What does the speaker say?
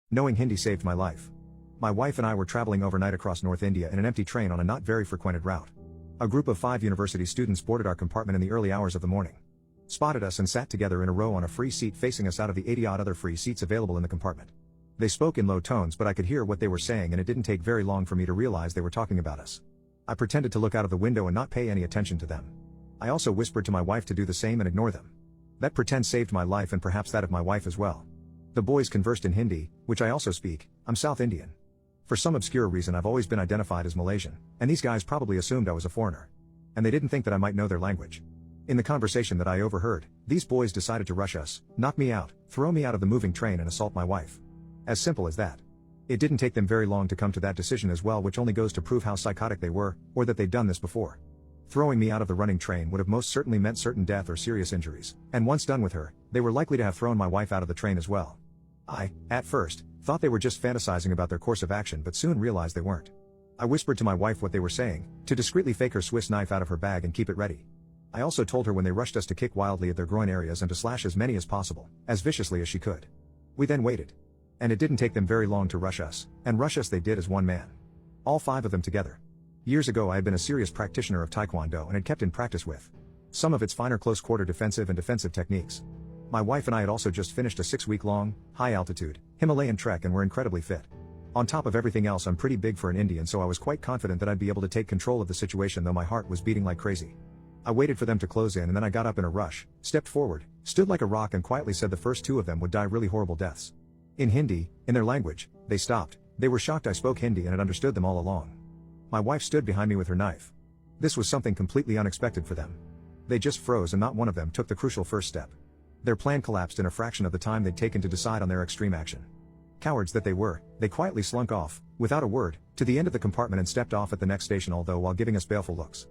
Knowing Hindi saved my life. My wife and I were traveling overnight across North India in an empty train on a not very frequented route. A group of 5 university students boarded our compartment in the early hours of the morning. Spotted us and sat together in a row on a free seat facing us out of the 80-odd other free seats available in the compartment. They spoke in low tones, but I could hear what they were saying, and it didn't take very long for me to realize they were talking about us. I pretended to look out of the window and not pay any attention to them. I also whispered to my wife to do the same and ignore them. That pretend saved my life and perhaps that of my wife as well. The boys conversed in Hindi, which I also speak. I'm South Indian. For some obscure reason I've always been identified as Malaysian, and these guys probably assumed I was a foreigner. And they didn't think that I might know their language. In the conversation that I overheard, these boys decided to rush us, knock me out, throw me out of the moving train and assault my wife. As simple as that. It didn't take them very long to come to that decision as well, which only goes to prove how psychotic they were, or that they'd done this before. Throwing me out of the running train would have most certainly meant certain death or serious injuries, and once done with her, they were likely to have thrown my wife out of the train as well. I, at first, thought they were just fantasizing about their course of action, but soon realized they weren't. I whispered to my wife what they were saying, to discreetly fake her Swiss knife out of her bag and keep it ready. I also told her when they rushed us to kick wildly at their groin areas and to slash as many as possible, as viciously as she could. We then waited. And it didn't take them very long to rush us, and rush us they did as one man. All 5 of them together. Years ago I had been a serious practitioner of Taekwondo and had kept in practice with some of its finer close-quarter defensive and defensive techniques. My wife and I had also just finished a 6-week-long, high-altitude, Himalayan trek and were incredibly fit. On top of everything else, I'm pretty big for an Indian, so I was quite confident that I'd be able to take control of the situation, though my heart was beating like crazy. I waited for them to close in and then I got up in a rush, stepped forward, stood like a rock and quietly said the first 2 of them would die really horrible deaths. In Hindi, in their language, they stopped. They were shocked I spoke Hindi and had understood them all along. My wife stood behind me with her knife. This was something completely unexpected for them. They just froze and not one of them took the crucial first step. Their plan collapsed in a fraction of the time they'd taken to decide on their extreme action. Cowards that they were, they quietly slunk off, without a word, to the end of the compartment and stepped off at the next station, although while giving us baleful looks.